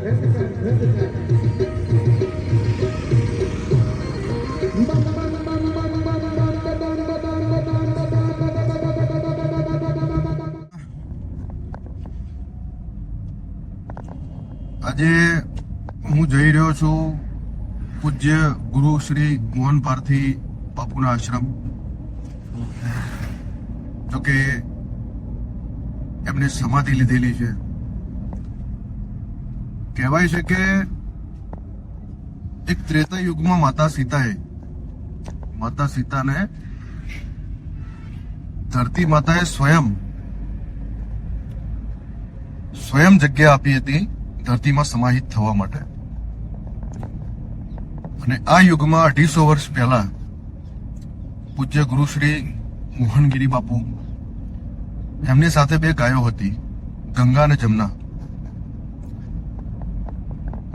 આજે હું જઈ રહ્યો છું પૂજ્ય ગુરુ શ્રી મોહન પારથી બાપુના આશ્રમ. જોકે એમને સમાધિ લીધેલી છે. કહેવાય છે કે એક ત્રેતા યુગમાં માતા સીતાને ધરતી માતાએ સ્વયં જગ્યા આપી હતી ધરતીમાં સમાહિત થવા માટે. અને આ યુગમાં 250 વર્ષ પહેલા પૂજ્ય ગુરુ શ્રી મોહનગીરી બાપુ એમની સાથે 2 ગાયો હતી, ગંગા અને જમના.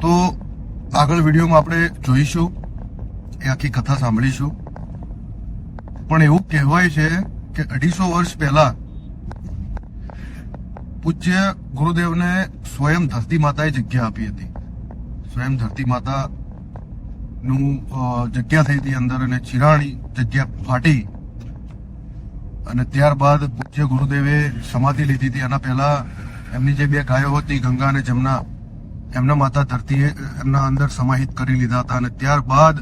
તો આગળ વિડીયોમાં આપણે જોઈશું, એ આખી કથા સાંભળીશું. પણ એવું કહેવાય છે કે 250 વર્ષ પહેલા પૂજ્ય ગુરુદેવને સ્વયં ધરતી માતાએ જગ્યા આપી હતી. સ્વયં ધરતી માતા નું જગ્યા થઈ હતી અંદર, અને ચિરાણી જગ્યા ફાટી અને ત્યારબાદ પૂજ્ય ગુરુદેવે સમાધિ લીધી હતી. આના પહેલા એમની જે 2 ગાયો હતી, ગંગા અને જમના, એમના માતા ધરતીએ એમના અંદર સમાહિત કરી લીધા હતા. અને ત્યારબાદ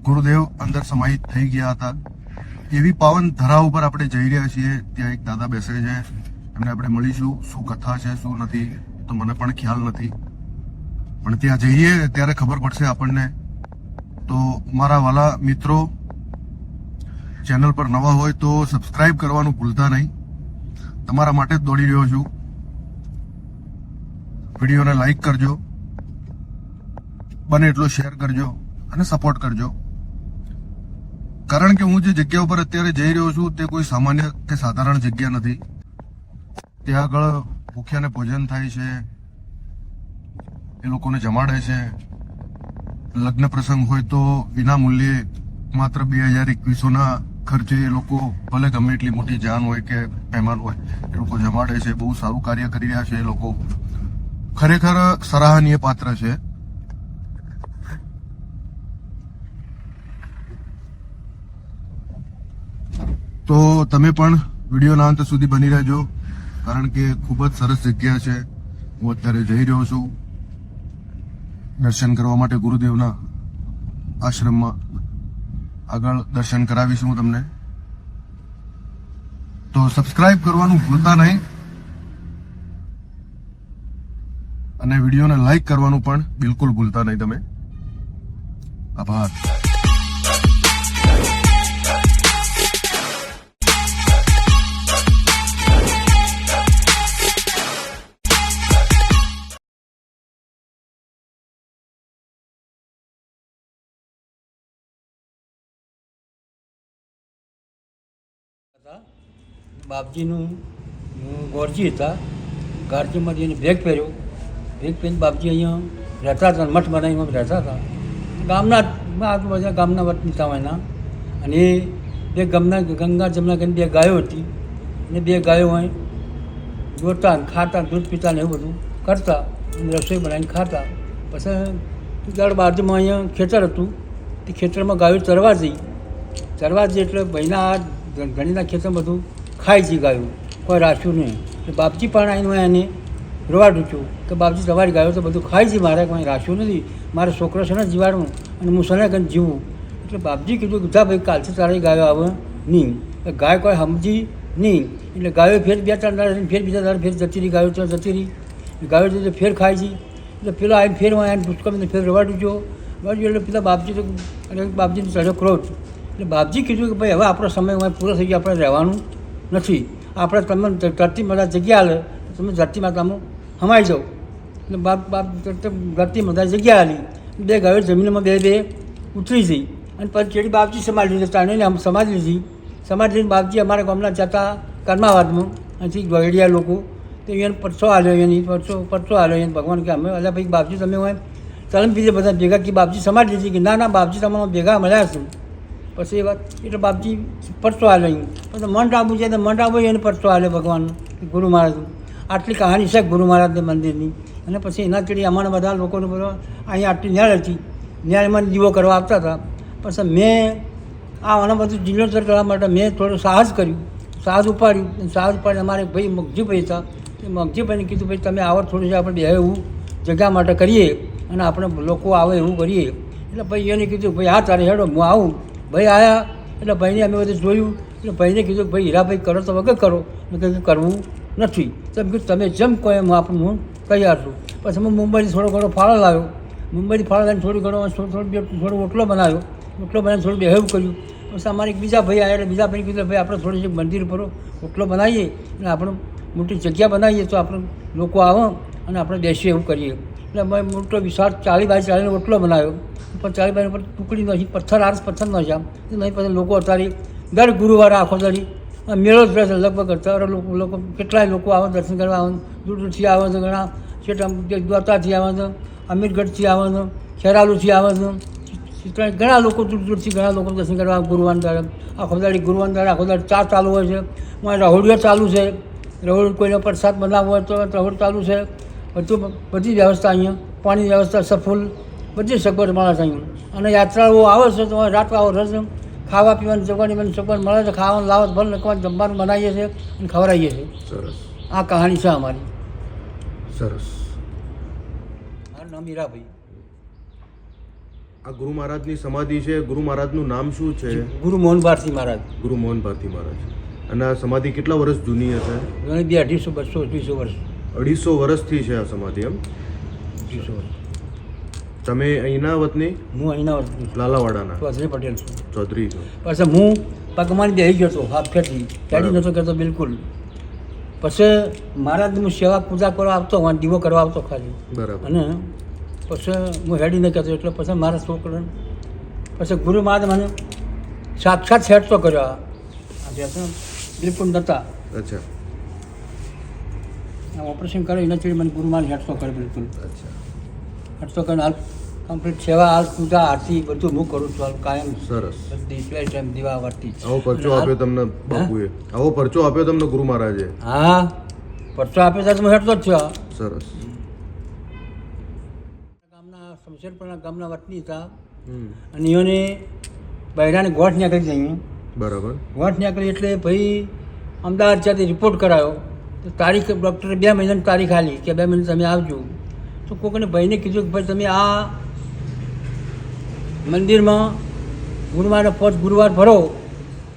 ગુરુદેવ અંદર સમાહિત થઈ ગયા હતા. એવી પાવન ધરા ઉપર આપણે જઈ રહ્યા છીએ. ત્યાં એક દાદા બેસે છે, એમને આપણે મળીશું. શું કથા છે શું નથી તો મને પણ ખ્યાલ નથી, પણ ત્યાં જઈએ ત્યારે ખબર પડશે આપણને. તો મારા વાલા મિત્રો, ચેનલ પર નવા હોય તો સબસ્ક્રાઇબ કરવાનું ભૂલતા નહીં. તમારા માટે જ દોડી રહ્યો છું. વિડીયોને લાઈક કરજો, બને એટલો શેર કરજો અને સપોર્ટ કરજો. કારણ કે હું જે જગ્યા ઉપર અત્યારે જઈ રહ્યો છું તે કોઈ સામાન્ય કે સાધારણ જગ્યા નથી. ત્યાં આગળ ભૂખ્યાને ભોજન થાય છે, એ લોકોને જમાડે છે. લગ્ન પ્રસંગ હોય તો વિના મૂલ્યે માત્ર 2021ના ખર્ચે એ લોકો, ભલે ગમે એટલી મોટી જાન હોય કે મહેમાન હોય, એ લોકો જમાડે છે. બહુ સારું કાર્ય કરી રહ્યા છે એ લોકો. ખરેખર સરાહનીય પાત્ર છે. તો તમે પણ વિડીયોના અંત સુધી બની રહેજો, કારણ કે ખૂબ જ સરસ જગ્યા છે. હું અત્યારે જઈ રહ્યો છું દર્શન કરવા માટે ગુરુદેવના આશ્રમમાં. આગળ દર્શન કરાવીશું તમને. તો સબસ્ક્રાઇબ કરવાનું ભૂલતા નહીં અને વિડીયોને લાઈક કરવાનું પણ બિલકુલ ભૂલતા નહીં તમે. આભાર. બાપજીનું ગોરજી હતા. ગારજીમાંથી એને બેગ પહેર્યો. બેગ પહેરીને બાપજી અહીંયા રહેતા હતા, મઠ બનાવીને રહેતા હતા. ગામના આજુબાજુ ગામના વતની હતા એના. અને એ 2 ગંગા જમના કરીને 2 ગાયો હતી. અને 2 ગાયો અહીં જોતા ખાતા, દૂધ પીતા ને એવું બધું કરતા, અને રસોઈ બનાવીને ખાતા. પછી ત્યાર બાજુમાં અહીંયા ખેતર હતું. તે ખેતરમાં ગાયો ચરવા જઈ એટલે ભાઈના ઘણીના ખેતર બધું ખાઈ જઈ ગાયું, કોઈ રાખ્યું નહીં. એટલે બાપજી પણ આવીને એને રોવા ડૂચ્યું કે બાપજી તમારી ગાયો તો બધું ખાઈ જઈ, મારે કંઈ રાખ્યું નથી, મારે છોકરો છે ને જીવાડવું અને હું સને કંઈ જીવું. એટલે બાપજી કીધું બધા ભાઈ કાલથી તારી ગાયો આવે નહીં. ગાય કોઈ સમજી નહીં. એટલે ગાયો ફેર 2-3 દાડા ફેર બીજા દાડા ફેર જતી રહી. ગાયો ત્યાં જતી રહી. ગાયો જતી ફેર ખાઈ જઈ. એટલે પેલો આવીને ફેર આવીને પુષ્કળ ફેર રોવા ડૂચ્યો. એટલે પેલા બાપજી તો બાપજીને ચડ્યો ક્રોધ. એટલે બાપજી કીધું કે ભાઈ હવે આપણો સમય પૂરો થઈ ગયો, આપણે રહેવાનું નથી. આપણે તમે ધરતી માતા જગ્યા આલે, તમે ધરતી માતામાં સમાઈ જાઓ. એટલે બાપ ધરતી માતા જગ્યા આલી. 2 ગાયો જમીનમાં 2 ઉતરી જઈ. અને પછી ચેડી બાપજી સમાજ લીધી. તાણીને આમ સમાજ લીધી. સમાજ લઈને બાપજી અમારા ગામના જતા કર્માવાદમાં અહીંથી ગોળિયા લોકો તો એને પરસો આવ્યો. એની પરસો આવ્યો એને ભગવાન કે અમે અલ્યા ભાઈ બાપજી તમે હોય ચાલમ બીજે બધા ભેગા કે બાપજી સમાજ લીધી કે ના બાપજી તમારા ભેગા મળ્યા છું. પછી એ વાત એટલે બાપજી પરસો આવ્યો. પછી મન ડાબુ છે તો મન ડાબુ એને પરસો આવ્યો ભગવાન ગુરુ મહારાજ. આટલી કહાની છે ગુરુ મહારાજના મંદિરની. અને પછી એના ચડી અમારા બધા લોકોને બધો અહીંયા આટલી ન્યાળ હતી, ન્યાળમાં દીવો કરવા આવતા હતા. પછી મેં આના બધું જીર્ણોદ્ધાર કરવા માટે મેં થોડું સાહસ કર્યું, સાહસ ઉપાડ્યું. સાહસ ઉપાડીને અમારે ભાઈ મગજીભાઈ હતા, એ મગજીભાઈને કીધું ભાઈ તમે આવો થોડું આપણે બે એવું જગ્યા માટે કરીએ અને આપણે લોકો આવે એવું કરીએ. એટલે ભાઈ એને કીધું ભાઈ હા તારે હેડો હું આવું. ભાઈ આવ્યા એટલે ભાઈને અમે બધું જોયું. એટલે ભાઈને કીધું ભાઈ હીરાભાઈ કરો તો વગર કરો. મેં કીધું કરવું નથી. તો મેં કીધું તમે જેમ કહો એમ હું તૈયાર છું. પછી હું મુંબઈથી થોડો ઘણો ફાળો લાવ્યો. મુંબઈથી ફાળો લાવીને થોડો ઓટલો બનાવ્યો. ઓટલો બનાવીને થોડું બેહેવ કર્યું. પછી અમારે એક બીજા ભાઈ આવ્યા એટલે બીજા ભાઈ કીધું ભાઈ આપણે થોડી મંદિર પર ઓટલો બનાવીએ અને આપણે મોટી જગ્યા બનાવીએ તો આપણે લોકો આવે અને આપણે બેસીએ એવું કરીએ. એટલે અમે મોટો વિશાળ 40x40 ઓટલો બનાવ્યો. પણ 40x ઉપર ટુકડી નથી, પથ્થર આરસ પથ્થર નખ્યા. નહીં પછી લોકો અત્યારે દર ગુરુવારે આખો દાડી મેળો જ રહેશે. લગભગ અત્યારે લોકો કેટલાય લોકો આવે દર્શન કરવા આવે, દૂર દૂરથી આવે છે. ઘણા છેટા દ્વારકાથી આવે છે, અમીરગઢથી આવે છે, ખેરાલુથી આવે છે. ઘણા લોકો દૂર દૂરથી ઘણા લોકો દર્શન કરવા આવે ગુરુવારના દાડે. આખો દાડી ગુરુવારના દાડે આખો દાડી ચા ચાલુ હોય છે, રહોડીઓ ચાલુ છે. રહોડ કોઈને પ્રસાદ બનાવવો હોય તો રહોડ ચાલુ છે. બધી વ્યવસ્થા અહીંયા, પાણી વ્યવસ્થા સફૂલ બધી સગવડ મળે છે અહીંયા. અને યાત્રાળુઓ આવે છે તો રાત આવો રસ ખાવા પીવાની સગવડ મળે છે. ખાવાનું લાવો ભલે નખવાનું જમવાનું બનાવીએ છીએ અને ખવડાવીએ છીએ. સરસ. આ કહાણી છે અમારી. સરસ. મારું નામ હીરાભાઈ. આ ગુરુ મહારાજની સમાધિ છે. ગુરુ મહારાજનું નામ શું છે? ગુરુ મોહન ભારતી મહારાજ. ગુરુ મોહન ભારતી મહારાજ. અને આ સમાધિ કેટલા વર્ષ જૂની હશે? ઘણી 200, 250, 200 વર્ષ. 250 વર્ષથી છે આ સમાધિ એમ? 200 વર્ષ. તમે અહીંના વતની? હું અહીંના વતની લાલાવાડાના ચૌધરી પટેલ છું. ચૌધરી છો. પછી હું પગમાની બેસી ગયો હતો હાફેથી, ગાડી નહોતો કરતો બિલકુલ. પછી મહારાજની હું સેવા પૂજા કરવા આવતો, દીવો કરવા આવતો ખાલી. બરાબર. અને પછી હું હેડી ન કહેતો એટલે પછી મારા છોકરાને પછી ગુરુ મહારાજ મને સાક્ષાત હેડતો કર્યો. બિલકુલ નહોતા. અચ્છા. ઓપરેશન કર્યું એના ચડી મને ગુરુ મહારાજ હેડતો કર્યો બિલકુલ. અચ્છા. હેડતો કરીને હાલ કમ્પ્લીટ સેવા, હાલ પૂજા, આરતી બધું હું કરું છું હાલ કાયમ. સરસ. બધી ટાઈમ દીવા વારતી. આવો પરચો આપ્યો તમને બાપુએ? આવો પરચો આપ્યો તમને ગુરુ મહારાજે? હા, પરચો આપ્યો ત્યારે હું હેડતો જ છું. સરસ. ગામના શમશેરપુરના ગામના વતની હતા હમ. અને એઓને બૈરાને ગોઠ નીકળી છે અહીંયા. બરાબર. ગોઠ નીકળી એટલે ભાઈ અમદાવાદ ત્યાંથી રિપોર્ટ કરાયો તો તારીખ ડૉક્ટરે 2 મહિનાની તારીખ આલી કે 2 મહિના તમે આવજો. તો કોઈને ભાઈને કીધું કે ભાઈ તમે આ મંદિરમાં ગુરુવારે 5 ગુરુવાર ભરો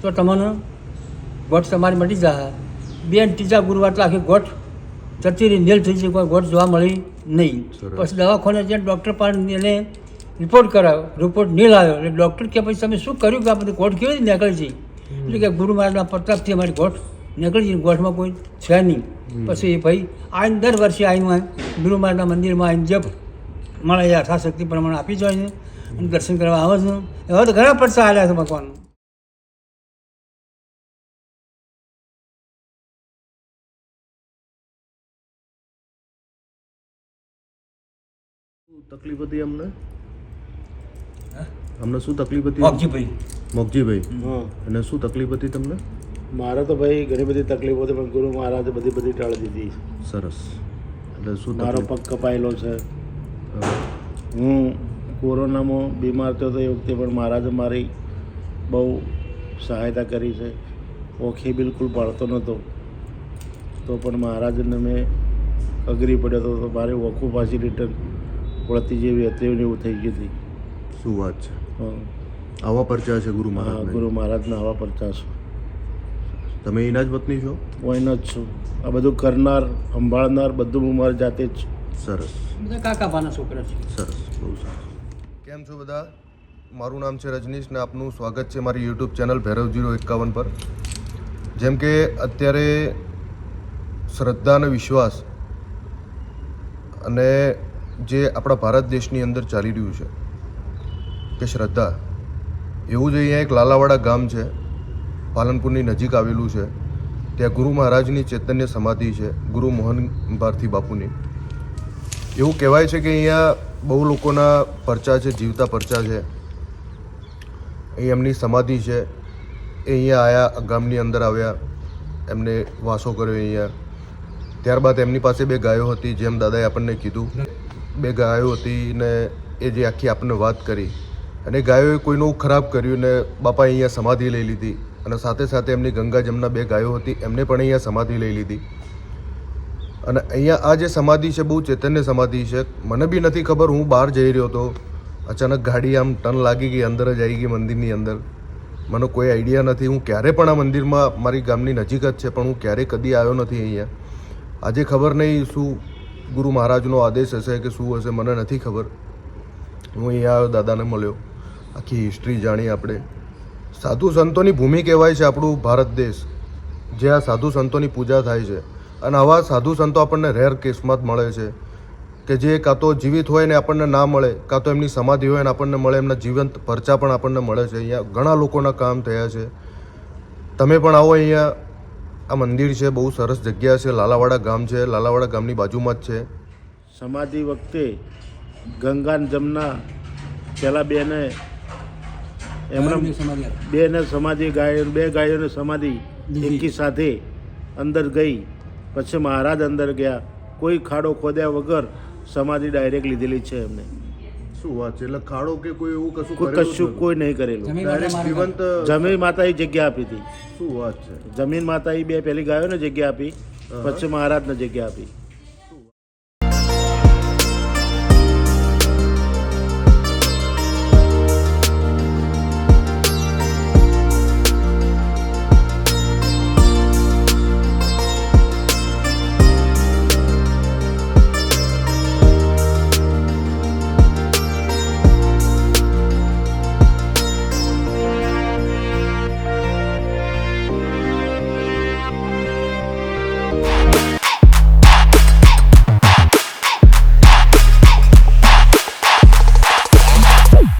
તો તમને ગોઠ તમારી મટી જાય. 2 અને 3જા ગુરુવાર તો આખી ગોઠ જતી રહી, નેલ થઈ જાય, કોઈ ગોઠ જોવા મળી નહીં. સરસ. પછી દવાખાને જઈને ડૉક્ટર પાસે એને રિપોર્ટ કરાયો, રિપોર્ટ નહીં લાવ્યો. એટલે ડૉક્ટર કે પછી તમે શું કર્યું કે આ બધી ગોઠ કેવી રીતે નીકળી છે? એટલે કે ગુરુ મહારાજના પ્રતાપથી અમારી ગોઠ નીકળી છે, ગોઠમાં કોઈ છે નહીં. પછી એ ભાઈ આવીને દર વર્ષે આવીને ગુરુ મહારાજના મંદિરમાં આવીને જપ મળે યથાશક્તિ પ્રમાણે આપી જાય છે અને દર્શન કરવા આવે છે. એવા તો ઘણા પડતા આવ્યા છે ભગવાન. તકલીફ હતી અમને? અમને શું તકલીફ હતી? મોગજીભાઈ. મોગજીભાઈ. હા, અને શું તકલીફ હતી તમને? મારે તો ભાઈ ઘણી બધી તકલીફો હતી પણ ગુરુ મહારાજે બધી ટાળી દીધી. સરસ. એટલે શું મારો તકલીફ? પગ કપાયેલો છે. હા. હું કોરોનામાં બીમાર થયો તો એ વખતે પણ મહારાજે મારી બહુ સહાયતા કરી છે. ઓખી બિલકુલ પાડતો નહોતો તો પણ મહારાજને મેં અઘરી પડ્યો હતો તો મારી ઓખું પાછી રિટર્ન વળતી જેવી હતી એવું થઈ ગઈ હતી. શું વાત છે? હા, આવા પરચા છે ગુરુ હા, મહારાજ? ગુરુ મહારાજના આવા પરચા છે. તમે એના જ વતની છો? હું એનો જ છું. આ બધું કરનાર, સંભાળનાર બધું હું મારી જાતે જ છું. સરસ. બધા કાકા ભાના છોકરા છે. સરસ. બહુ સરસ. કેમ છો બધા? મારું નામ છે રજનીશ ને આપનું સ્વાગત છે મારી યુટ્યુબ ચેનલ ભૈરવ 051 પર. જેમ કે અત્યારે શ્રદ્ધા અને વિશ્વાસ અને જે આપણા ભારત દેશની અંદર ચાલી રહ્યું છે કે શ્રદ્ધા, એવું જ અહીંયા એક લાલાવાડા ગામ છે, પાલનપુરની નજીક આવેલું છે. ત્યાં ગુરુ મહારાજની ચૈતન્ય સમાધિ છે, ગુરુ મોહન ભારતી બાપુની. એવું કહેવાય છે કે અહીંયા બહુ લોકોના પરચા છે, જીવતા પરચા છે. અહીં એમની સમાધિ છે. એ અહીંયા આવ્યા, ગામની અંદર આવ્યા, એમને વાસો કર્યો અહીંયા. ત્યારબાદ એમની પાસે 2 ગાયો હતી, જેમ દાદાએ આપણને કીધું 2 ગાયો હતી ને એ જે આખી આપણને વાત કરી, અને ગાયોએ કોઈનું ખરાબ કર્યું ને બાપાએ અહીંયા સમાધિ લઈ લીધી, અને સાથે સાથે એમની ગંગા જમના 2 ગાયો હતી એમને પણ અહીંયા સમાધિ લઈ લીધી. અને અહીંયા આ જે સમાધિ છે બહુ ચૈતન્ય સમાધિ છે. મને બી નથી ખબર, હું બહાર જઈ રહ્યો હતો, અચાનક ગાડી આમ ટર્ન લાગી ગઈ, અંદર જ આવી ગઈ મંદિરની અંદર. મને કોઈ આઈડિયા નથી, હું ક્યારે પણ આ મંદિરમાં, મારી ગામની નજીક જ છે, પણ હું ક્યારે કદી આવ્યો નથી અહીંયા. આજે ખબર નહીં શું ગુરુ મહારાજનો આદેશ હશે કે શું હશે, મને નથી ખબર. હું અહીંયા આવ્યો, દાદાને મળ્યો, આખી હિસ્ટ્રી જાણી આપણે. સાધુ સંતોની ભૂમિ કહેવાય છે આપણું ભારત દેશ, જે આ સાધુ સંતોની પૂજા થાય છે. અને આવા સાધુ સંતો આપણને રેર કેસમાં જ મળે છે, કે જે કાં તો જીવિત હોય ને આપણને ના મળે, કાં તો એમની સમાધિ હોય ને આપણને મળે, એમના જીવંત પરચા પણ આપણને મળે છે. અહીંયા ઘણા લોકોના કામ થયા છે. તમે પણ આવો, અહીંયા આ મંદિર છે, બહુ સરસ જગ્યા છે. લાલાવાડા ગામ છે, લાલાવાડા ગામની બાજુમાં જ છે. સમાધિ વખતે ગંગા અને જમના પહેલાં બેને એમના સમાધિ આપી. બેને સમાધિ ગાયો, 2 ગાયોને સમાધિ એકી સાથે અંદર ગઈ. પછી મહારાજ અંદર ગયા, કોઈ ખાડો ખોદ્યા વગર સમાધિ ડાયરેક્ટ લીધેલી છે એમને. શું વાત છે? એટલે ખાડો કે કોઈ એવું કશું કોઈ કરેલું કશું છે? કોઈ નહીં કરેલું. જમીન Direct માતા જીવંત જમીન માતાએ જગ્યા આપી હતી. શું વાત છે? જમીન માતાએ 2 પહેલી ગાયોને જગ્યા આપી, પછી મહારાજને જગ્યા આપી.